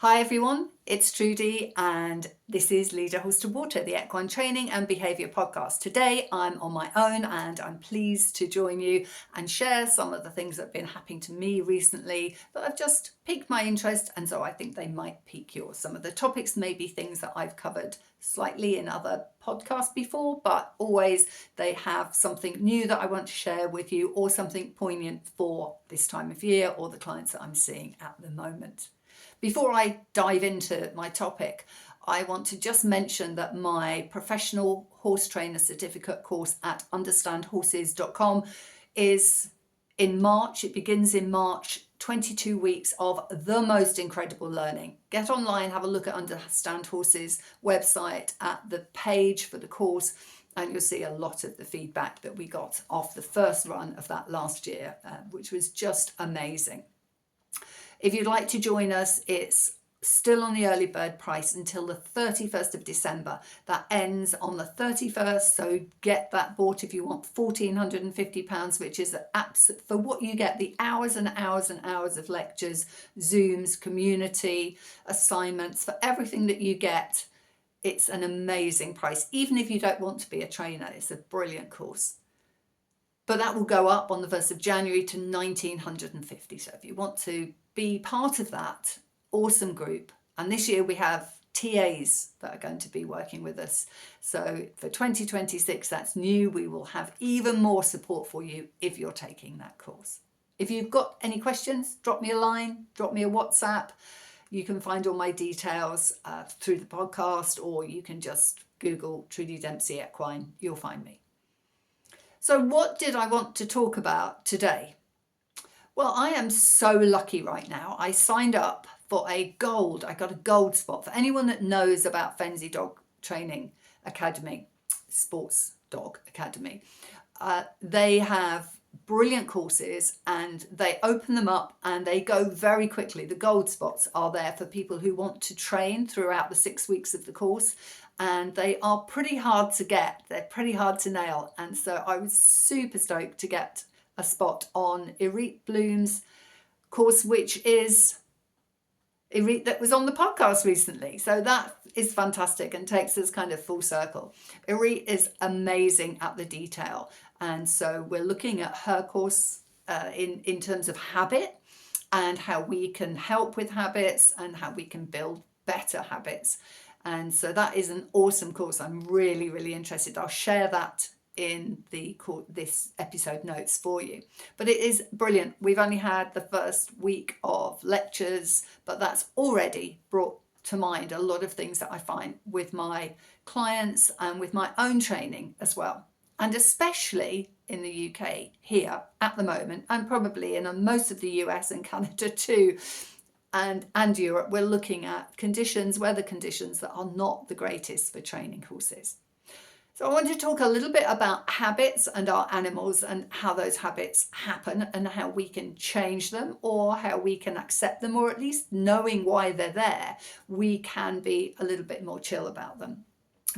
Hi everyone, it's Trudy and this is Leader Horse to Water, the equine training and behaviour podcast. Today I'm on my own and I'm pleased to join you and share some of the things that have been happening to me recently that have just piqued my interest, and so I think they might pique yours. Some of the topics may be things that I've covered slightly in other podcasts before, but always they have something new that I want to share with you or something poignant for this time of year or the clients that I'm seeing at the moment. Before I dive into my topic, I want to just mention that my professional horse trainer certificate course at understandhorses.com is in March. It begins in March, 22 weeks of the most incredible learning. Get online, have a look at Understand Horses website at the page for the course, and you'll see a lot of the feedback that we got off the first run of that last year, which was just amazing. If you'd like to join us, it's still on the early bird price until the 31st of December. That ends on the 31st, so get that bought if you want. £1,450, which is for what you get, the hours and hours and hours of lectures, Zooms, community, assignments, for everything that you get. It's an amazing price. Even if you don't want to be a trainer, it's a brilliant course. But that will go up on the 1st of January to £1,950. So if you want to be part of that awesome group, and this year we have TAs that are going to be working with us. So for 2026, that's new. We will have even more support for you if you're taking that course. If you've got any questions, drop me a line, drop me a WhatsApp. You can find all my details through the podcast, or you can just Google Trudy Dempsey Equine. You'll find me. So what did I want to talk about today? Well, I am so lucky right now. I signed up for I got a gold spot. For anyone that knows about Fenzi Dog Training Academy, Sports Dog Academy, they have brilliant courses and they open them up and they go very quickly. The gold spots are there for people who want to train throughout the 6 weeks of the course, and they are pretty hard to get. They're pretty hard to nail. And so I was super stoked to get a spot on Irit Bloom's course, which is Irit that was on the podcast recently. So that is fantastic and takes us kind of full circle. Irit is amazing at the detail. And so we're looking at her course in terms of habit and how we can help with habits and how we can build better habits. And so that is an awesome course. I'm really, really interested. I'll share that in this episode notes for you. But it is brilliant. We've only had the first week of lectures, but that's already brought to mind a lot of things that I find with my clients and with my own training as well. And especially in the UK here at the moment, and probably in most of the US and Canada too, and Europe, we're looking at weather conditions that are not the greatest for training horses. So I want to talk a little bit about habits and our animals and how those habits happen and how we can change them or how we can accept them, or at least knowing why they're there, we can be a little bit more chill about them.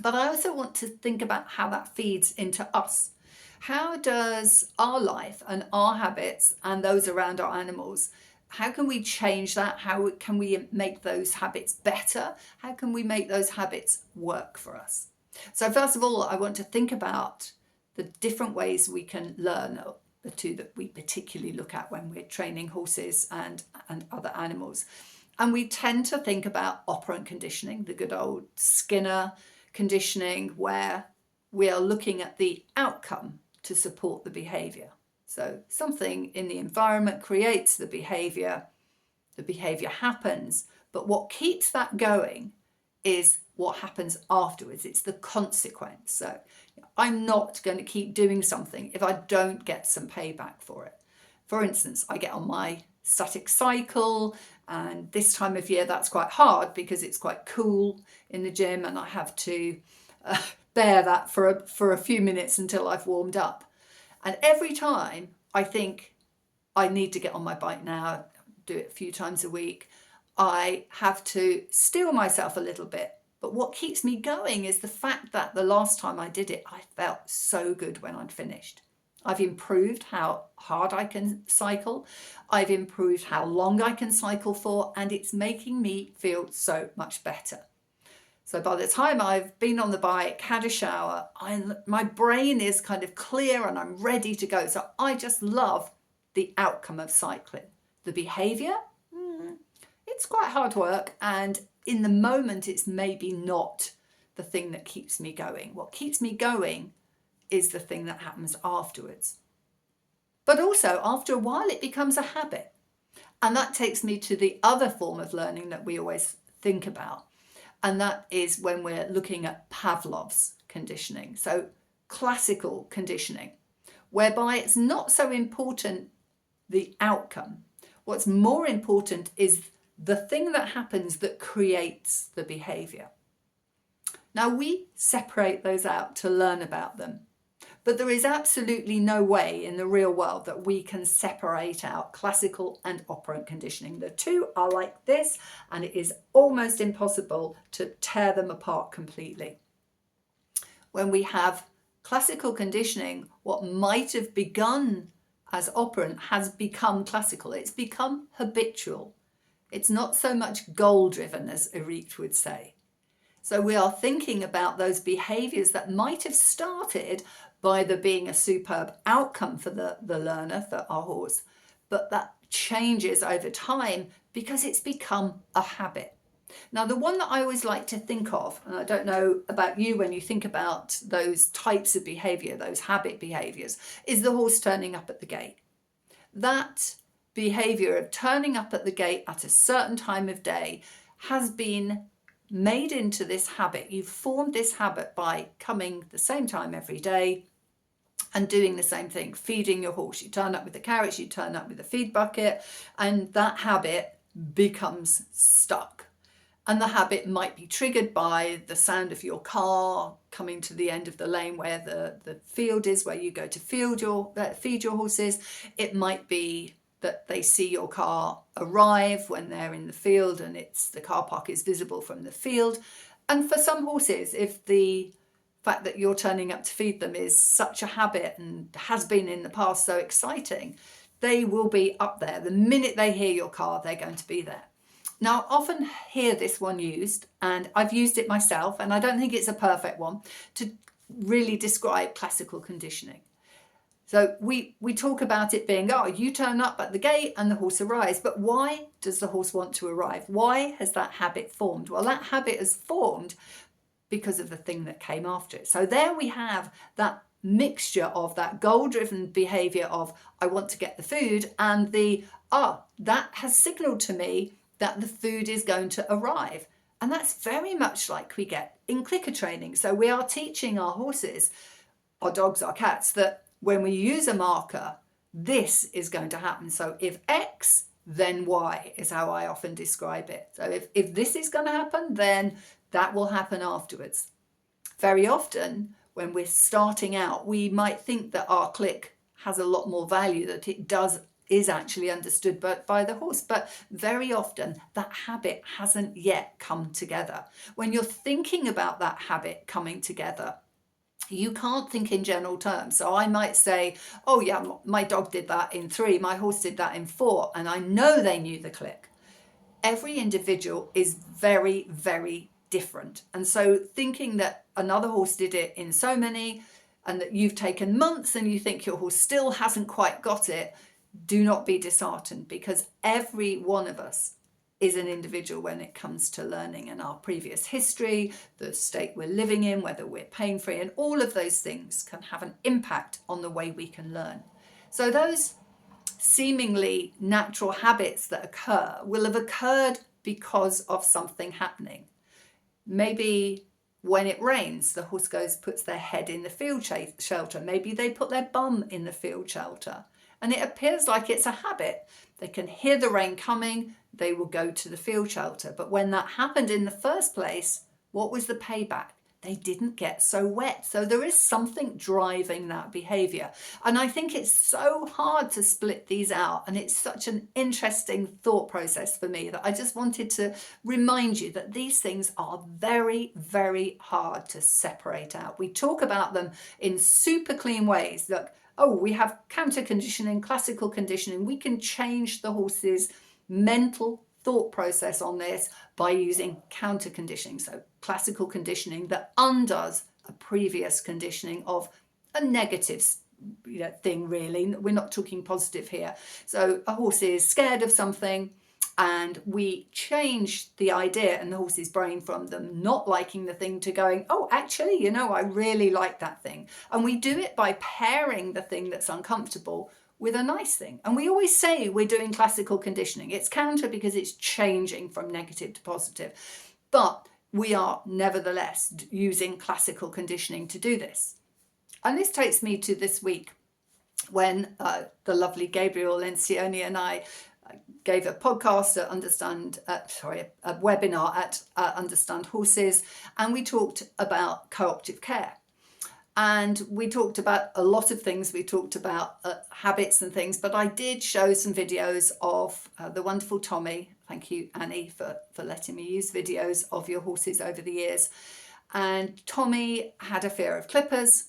But I also want to think about how that feeds into us. How does our life and our habits and those around our animals, how can we change that? How can we make those habits better? How can we make those habits work for us? So first of all, I want to think about the different ways we can learn, the two that we particularly look at when we're training horses and other animals. And we tend to think about operant conditioning, the good old Skinner conditioning, where we are looking at the outcome to support the behaviour. So something in the environment creates the behaviour happens, but what keeps that going is what happens afterwards. It's the consequence. So I'm not going to keep doing something if I don't get some payback for it. For instance, I get on my static cycle, and this time of year that's quite hard because it's quite cool in the gym and I have to bear that for a few minutes until I've warmed up. And every time I think I need to get on my bike now, do it a few times a week, I have to steel myself a little bit. But what keeps me going is the fact that the last time I did it, I felt so good when I'd finished. I've improved how hard I can cycle. I've improved how long I can cycle for, and it's making me feel so much better. So by the time I've been on the bike, had a shower, my brain is kind of clear and I'm ready to go. So I just love the outcome of cycling. The behaviour, it's quite hard work, and in the moment it's maybe not the thing that keeps me going. What keeps me going is the thing that happens afterwards. But also after a while it becomes a habit. And that takes me to the other form of learning that we always think about. And that is when we're looking at Pavlov's conditioning. So classical conditioning, whereby it's not so important the outcome. What's more important is the thing that happens that creates the behaviour. Now we separate those out to learn about them. But there is absolutely no way in the real world that we can separate out classical and operant conditioning. The two are like this, and it is almost impossible to tear them apart completely. When we have classical conditioning, what might have begun as operant has become classical. It's become habitual. It's not so much goal-driven, as Orit would say. So we are thinking about those behaviours that might have started by there being a superb outcome for the learner, for our horse, but that changes over time because it's become a habit. Now, the one that I always like to think of, and I don't know about you when you think about those types of behaviour, those habit behaviours, is the horse turning up at the gate. That behaviour of turning up at the gate at a certain time of day has been made into this habit. You've formed this habit by coming the same time every day and doing the same thing, feeding your horse. You turn up with the carrots, you turn up with the feed bucket, and that habit becomes stuck. And the habit might be triggered by the sound of your car coming to the end of the lane where the field is, where you go to feed your horses. It might be that they see your car arrive when they're in the field and the car park is visible from the field. And for some horses, if the fact that you're turning up to feed them is such a habit and has been in the past so exciting, they will be up there. The minute they hear your car, they're going to be there. Now, I often hear this one used, and I've used it myself, and I don't think it's a perfect one, to really describe classical conditioning. So we talk about it being, oh, you turn up at the gate and the horse arrives. But why does the horse want to arrive? Why has that habit formed? Well, that habit has formed because of the thing that came after it. So there we have that mixture of that goal-driven behaviour of I want to get the food and that has signalled to me that the food is going to arrive. And that's very much like we get in clicker training. So we are teaching our horses, our dogs, our cats, that when we use a marker, this is going to happen. So if X, then Y is how I often describe it. So if this is going to happen, then that will happen afterwards. Very often when we're starting out, we might think that our click has a lot more value, that it is actually understood by the horse, but very often that habit hasn't yet come together. When you're thinking about that habit coming together, you can't think in general terms. So I might say, oh yeah, my dog did that in 3, my horse did that in 4, and I know they knew the click. Every individual is very, very different. And so thinking that another horse did it in so many and that you've taken months and you think your horse still hasn't quite got it, do not be disheartened, because every one of us is an individual when it comes to learning, and our previous history, the state we're living in, whether we're pain-free, and all of those things can have an impact on the way we can learn. So those seemingly natural habits that occur will have occurred because of something happening. Maybe when it rains, the horse puts their head in the field shelter. Maybe they put their bum in the field shelter. And it appears like it's a habit. They can hear the rain coming, they will go to the field shelter. But when that happened in the first place, what was the payback? They didn't get so wet. So there is something driving that behaviour. And I think it's so hard to split these out. And it's such an interesting thought process for me that I just wanted to remind you that these things are very, very hard to separate out. We talk about them in super clean ways. Look, oh, we have counter conditioning, classical conditioning. We can change the horse's mental thought process on this by using counter conditioning. So classical conditioning that undoes a previous conditioning of a negative thing, really. We're not talking positive here. So a horse is scared of something, and we change the idea in the horse's brain from them not liking the thing to going, oh, actually, I really like that thing. And we do it by pairing the thing that's uncomfortable with a nice thing. And we always say we're doing classical conditioning. It's counter because it's changing from negative to positive. But we are nevertheless using classical conditioning to do this. And this takes me to this week when the lovely Gabriel Lencioni and I gave a podcast at a webinar at Understand Horses, and we talked about cooperative care. And we talked about a lot of things. We talked about habits and things, but I did show some videos of the wonderful Tommy. Thank you, Annie, for letting me use videos of your horses over the years. And Tommy had a fear of clippers.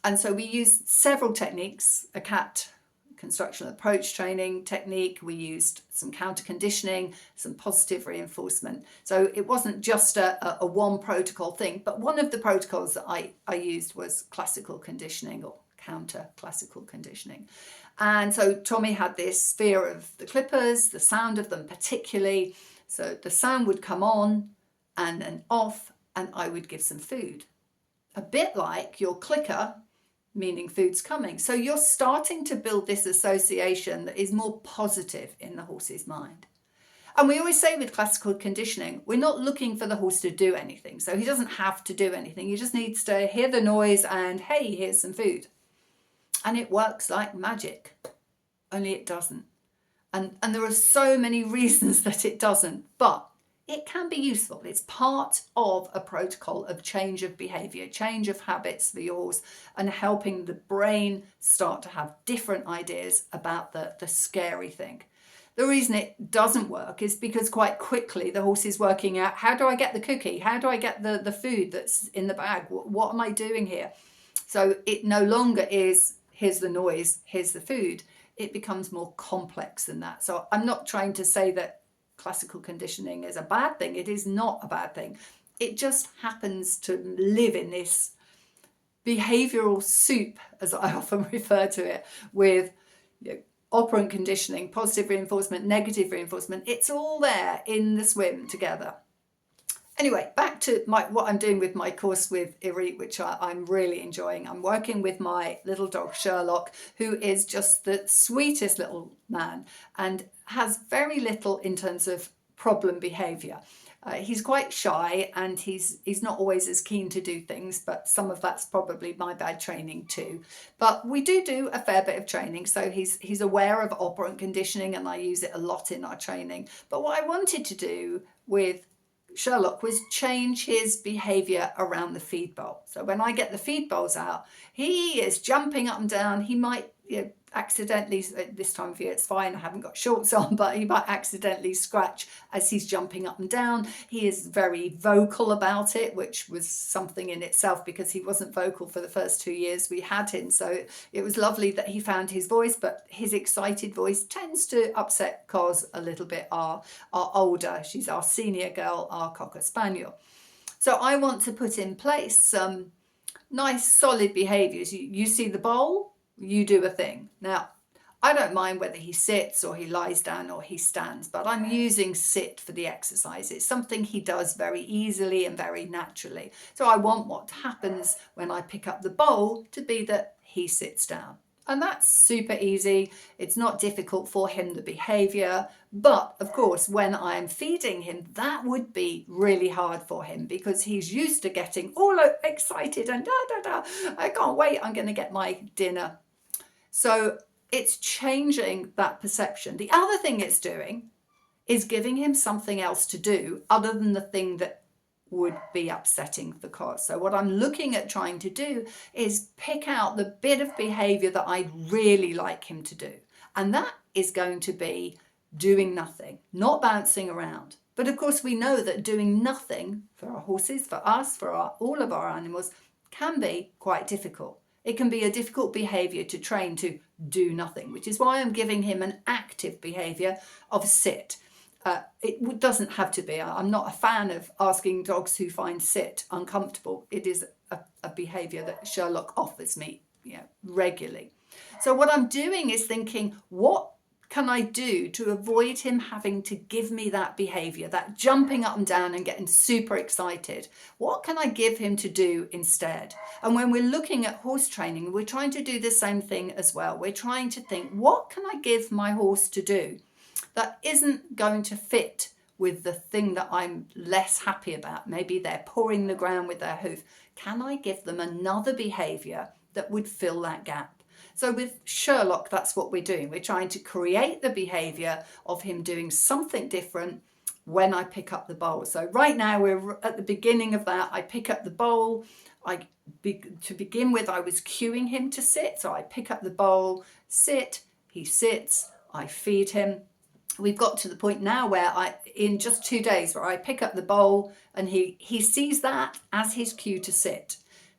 And so we used several techniques, a cat constructional approach training technique. We used some counter conditioning, some positive reinforcement. So it wasn't just a one protocol thing, but one of the protocols that I used was classical conditioning or counter classical conditioning. And so Tommy had this fear of the clippers, the sound of them particularly. So the sound would come on and then off, and I would give some food. A bit like your clicker, meaning food's coming. So you're starting to build this association that is more positive in the horse's mind. And we always say with classical conditioning, we're not looking for the horse to do anything. So he doesn't have to do anything. He just needs to hear the noise and, hey, here's some food. And it works like magic, only it doesn't. And there are so many reasons that it doesn't, but it can be useful. It's part of a protocol of change of behaviour, change of habits for yours, and helping the brain start to have different ideas about the scary thing. The reason it doesn't work is because quite quickly the horse is working out, how do I get the cookie? How do I get the food that's in the bag? What am I doing here? So it no longer is, here's the noise, here's the food. It becomes more complex than that. So I'm not trying to say that classical conditioning is a bad thing. It is not a bad thing. It just happens to live in this behavioural soup, as I often refer to it, with operant conditioning, positive reinforcement, negative reinforcement. It's all there in the swim together. Anyway, back to what I'm doing with my course with Iri, which I'm really enjoying. I'm working with my little dog Sherlock, who is just the sweetest little man and has very little in terms of problem behaviour. He's quite shy and he's not always as keen to do things, but some of that's probably my bad training too. But we do a fair bit of training, so he's aware of operant conditioning and I use it a lot in our training. But what I wanted to do with Sherlock was change his behaviour around the feed bowl. So when I get the feed bowls out, he is jumping up and down. He might accidentally, this time of year it's fine, I haven't got shorts on, but he might accidentally scratch as he's jumping up and down. He is very vocal about it, which was something in itself because he wasn't vocal for the first 2 years we had him. So it was lovely that he found his voice, but his excited voice tends to upset Cos a little bit, our older, she's our senior girl, our Cocker Spaniel. So I want to put in place some nice solid behaviours. You see the bowl, you do a thing. Now, I don't mind whether he sits or he lies down or he stands, but I'm using sit for the exercise. It's something he does very easily and very naturally. So I want what happens when I pick up the bowl to be that he sits down. And that's super easy. It's not difficult for him, the behaviour. But of course, when I'm feeding him, that would be really hard for him because he's used to getting all excited and I can't wait, I'm going to get my dinner. So it's changing that perception. The other thing it's doing is giving him something else to do other than the thing that would be upsetting for Cos. So what I'm looking at trying to do is pick out the bit of behaviour that I'd really like him to do. And that is going to be doing nothing, not bouncing around. But of course we know that doing nothing for our horses, for us, for all of our animals can be quite difficult. It can be a difficult behaviour to train to do nothing, which is why I'm giving him an active behaviour of sit. It doesn't have to be. I'm not a fan of asking dogs who find sit uncomfortable. It is a behaviour that Sherlock offers me, regularly. So what I'm doing is thinking, what can I do to avoid him having to give me that behaviour, that jumping up and down and getting super excited? What can I give him to do instead? And when we're looking at horse training, we're trying to do the same thing as well. We're trying to think, what can I give my horse to do that isn't going to fit with the thing that I'm less happy about? Maybe they're pawing the ground with their hoof. Can I give them another behaviour that would fill that gap? So with Sherlock, that's what we're doing. We're trying to create the behaviour of him doing something different when I pick up the bowl. So right now we're at the beginning of that. I pick up the bowl. To begin with, I was cueing him to sit. So I pick up the bowl, sit, he sits, I feed him. We've got to the point now where in just 2 days, where I pick up the bowl and he sees that as his cue to sit.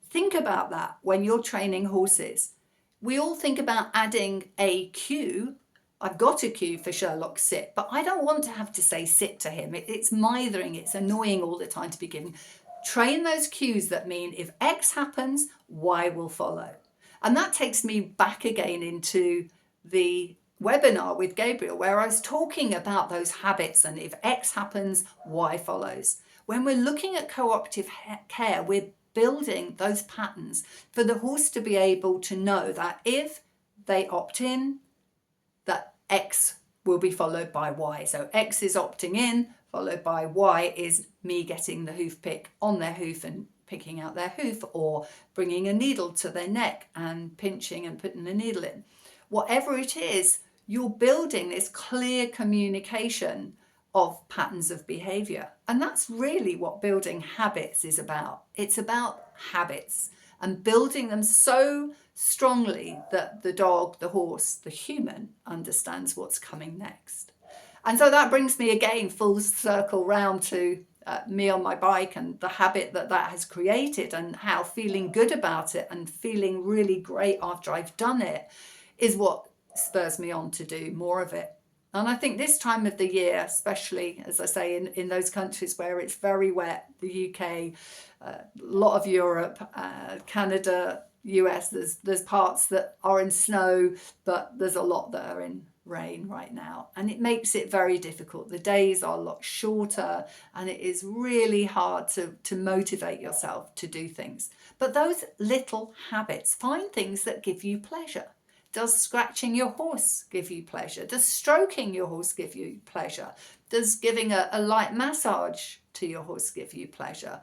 Think about that when you're training horses. We all think about adding a cue. I've got a cue for Sherlock sit, but I don't want to have to say sit to him. It's mithering, it's annoying all the time to be given. Train those cues that mean if X happens, Y will follow. And that takes me back again into the webinar with Gabriel, where I was talking about those habits, and if X happens, Y follows. When we're looking at cooperative care, we're building those patterns for the horse to be able to know that if they opt in, that X will be followed by Y. So X is opting in, followed by Y is me getting the hoof pick on their hoof and picking out their hoof, or bringing a needle to their neck and pinching and putting the needle in. Whatever it is, you're building this clear communication of patterns of behaviour. And that's really what building habits is about. It's about habits and building them so strongly that the dog, the horse, the human understands what's coming next. And so that brings me again full circle round to me on my bike and the habit that has created, and how feeling good about it and feeling really great after I've done it is what spurs me on to do more of it. And I think this time of the year, especially, as I say, in those countries where it's very wet, the UK, a lot of Europe, Canada, US, there's parts that are in snow, but there's a lot that are in rain right now. And it makes it very difficult. The days are a lot shorter, and it is really hard to motivate yourself to do things. But those little habits, find things that give you pleasure. Does scratching your horse give you pleasure? Does stroking your horse give you pleasure? Does giving a light massage to your horse give you pleasure?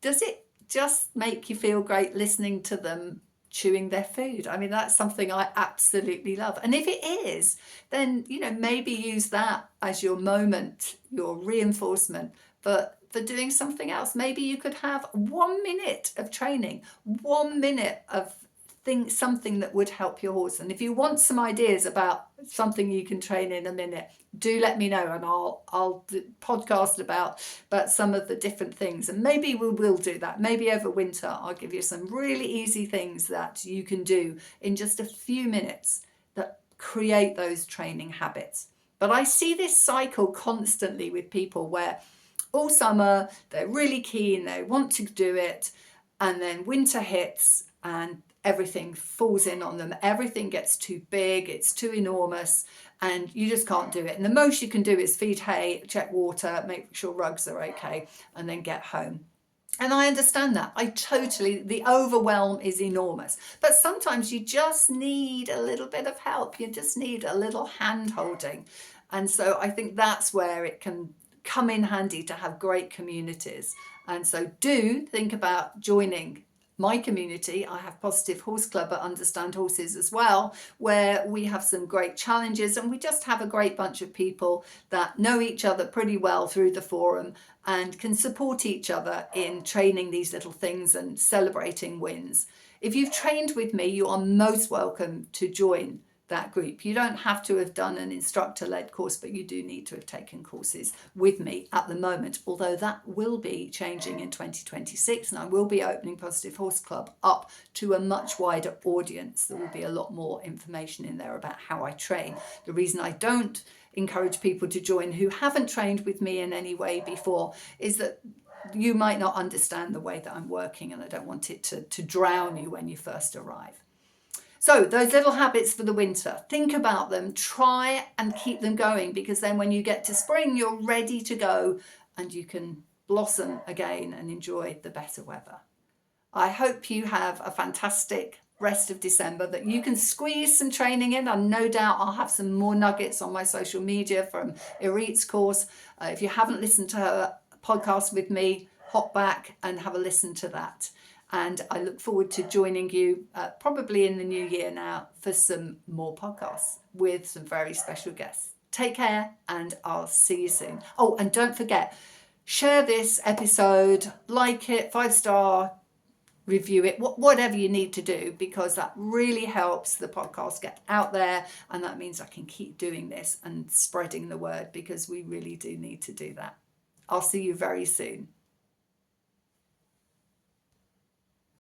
Does it just make you feel great listening to them chewing their food? I mean, that's something I absolutely love. And if it is, then, maybe use that as your moment, your reinforcement for doing something else. Maybe you could have 1 minute of training, 1 minute of something that would help your horse. And if you want some ideas about something you can train in a minute, do let me know, and I'll podcast about some of the different things. And maybe we will do that. Maybe over winter I'll give you some really easy things that you can do in just a few minutes that create those training habits. But I see this cycle constantly with people where all summer they're really keen, they want to do it, and then winter hits and everything falls in on them. Everything gets too big, it's too enormous, and you just can't do it. And the most you can do is feed hay, check water, make sure rugs are okay, and then get home. And I understand that. The overwhelm is enormous. But sometimes you just need a little bit of help. You just need a little hand holding. And so I think that's where it can come in handy to have great communities. And so do think about joining my community. I have Positive Horse Club at Understand Horses as well, where we have some great challenges, and we just have a great bunch of people that know each other pretty well through the forum and can support each other in training these little things and celebrating wins. If you've trained with me, you are most welcome to join that group. You don't have to have done an instructor-led course, but you do need to have taken courses with me at the moment, although that will be changing in 2026, and I will be opening Positive Horse Club up to a much wider audience. There will be a lot more information in there about how I train. The reason I don't encourage people to join who haven't trained with me in any way before is that you might not understand the way that I'm working, and I don't want it to drown you when you first arrive. So those little habits for the winter, think about them, try and keep them going, because then when you get to spring, you're ready to go and you can blossom again and enjoy the better weather. I hope you have a fantastic rest of December, that you can squeeze some training in, and no doubt I'll have some more nuggets on my social media from Irit's course. If you haven't listened to her podcast with me, hop back and have a listen to that. And I look forward to joining you probably in the new year now for some more podcasts with some very special guests. Take care, and I'll see you soon. Oh, and don't forget, share this episode, like it, 5-star, review it, whatever you need to do, because that really helps the podcast get out there, and that means I can keep doing this and spreading the word, because we really do need to do that. I'll see you very soon.